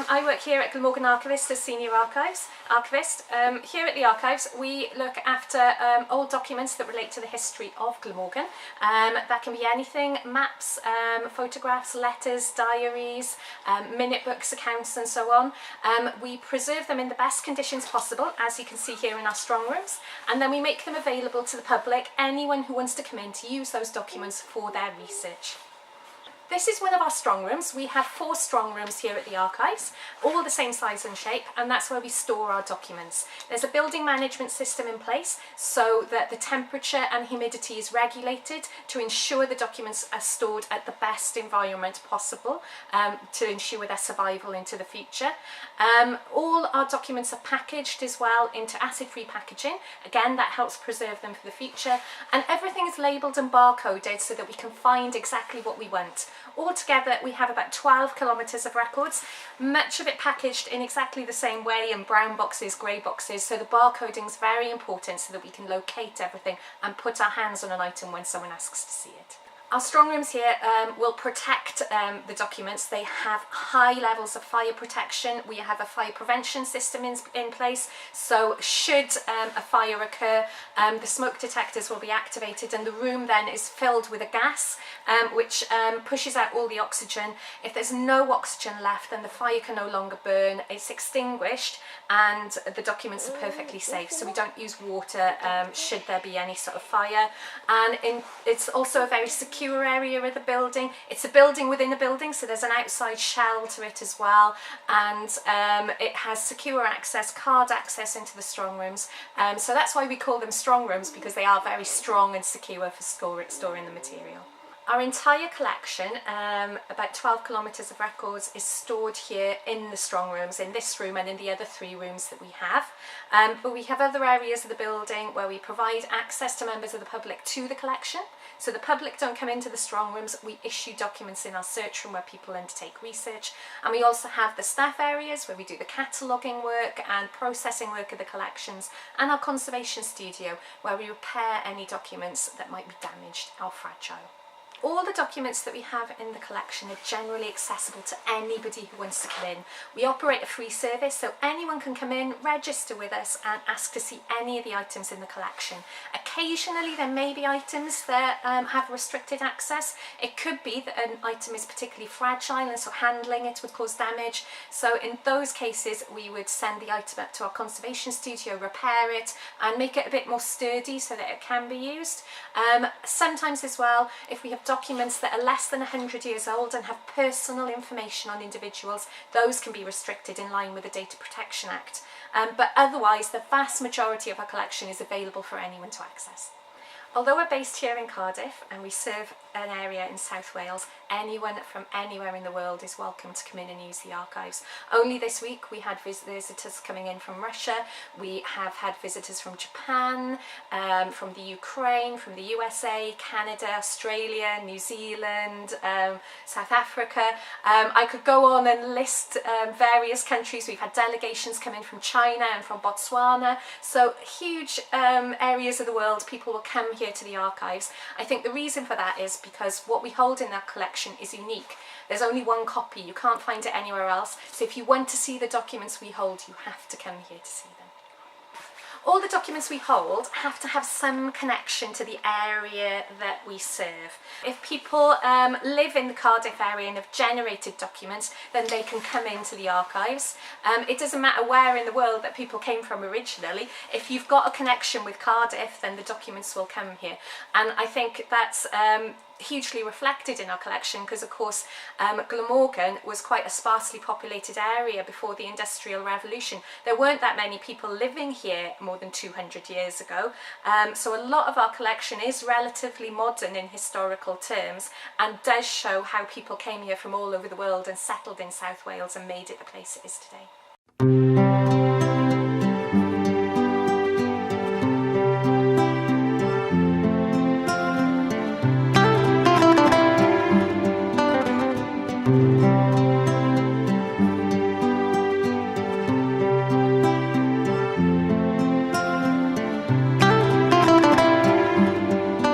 I work here at Glamorgan Archivist as Senior Archivist. Here at the Archives we look after old documents that relate to the history of Glamorgan. That can be anything: maps, photographs, letters, diaries, minute books, accounts and so on. We preserve them in the best conditions possible, as you can see here in our strong rooms, and then we make them available to the public, anyone who wants to come in to use those documents for their research. This is one of our strong rooms. We have 4 strong rooms here at the Archives, all the same size and shape, and that's where we store our documents. There's a building management system in place so that the temperature and humidity is regulated to ensure the documents are stored at the best environment possible to ensure their survival into the future. All our documents are packaged as well into acid-free packaging. Again, that helps preserve them for the future, and everything is labelled and barcoded so that we can find exactly what we want. Altogether we have about 12 kilometres of records, much of it packaged in exactly the same way in brown boxes, grey boxes, so the barcoding is very important so that we can locate everything and put our hands on an item when someone asks to see it. Our strong rooms here will protect the documents. They have high levels of fire protection. We have a fire prevention system in place, so should a fire occur, the smoke detectors will be activated and the room then is filled with a gas which pushes out all the oxygen. If there's no oxygen left, then the fire can no longer burn. It's extinguished and the documents are perfectly safe, so we don't use water should there be any sort of fire. And it's also a very secure area of the building. It's a building within a building, so there's an outside shell to it as well, and it has secure access, card access into the strong rooms, so that's why we call them strong rooms, because they are very strong and secure for storing the material. Our entire collection, about 12 kilometres of records, is stored here in the strong rooms, in this room and in the other 3 rooms that we have. But we have other areas of the building where we provide access to members of the public to the collection. So the public don't come into the strong rooms. We issue documents in our search room where people undertake research. And we also have the staff areas where we do the cataloguing work and processing work of the collections, and our conservation studio where we repair any documents that might be damaged or fragile. All the documents that we have in the collection are generally accessible to anybody who wants to come in. We operate a free service, so anyone can come in, register with us and ask to see any of the items in the collection. Occasionally there may be items that have restricted access. It could be that an item is particularly fragile and so handling it would cause damage. So in those cases we would send the item up to our conservation studio, repair it and make it a bit more sturdy so that it can be used. Sometimes as well, if we have documents that are less than 100 years old and have personal information on individuals, those can be restricted in line with the Data Protection Act. But otherwise, the vast majority of our collection is available for anyone to access. Although we're based here in Cardiff and we serve an area in South Wales, anyone from anywhere in the world is welcome to come in and use the archives. Only this week we had visitors coming in from Russia. We have had visitors from Japan, from the Ukraine, from the USA, Canada, Australia, New Zealand, South Africa. I could go on and list various countries. We've had delegations come in from China and from Botswana. So huge areas of the world, people will come here to the archives. I think the reason for that is because what we hold in that collection is unique. There's only one copy, you can't find it anywhere else, so if you want to see the documents we hold, you have to come here to see them. All the documents we hold have to have some connection to the area that we serve. If people live in the Cardiff area and have generated documents, then they can come into the archives. It doesn't matter where in the world that people came from originally. If you've got a connection with Cardiff, then the documents will come here. And I think that's hugely reflected in our collection because, of course, Glamorgan was quite a sparsely populated area before the Industrial Revolution. There weren't that many people living here more than 200 years ago, so a lot of our collection is relatively modern in historical terms and does show how people came here from all over the world and settled in South Wales and made it the place it is today.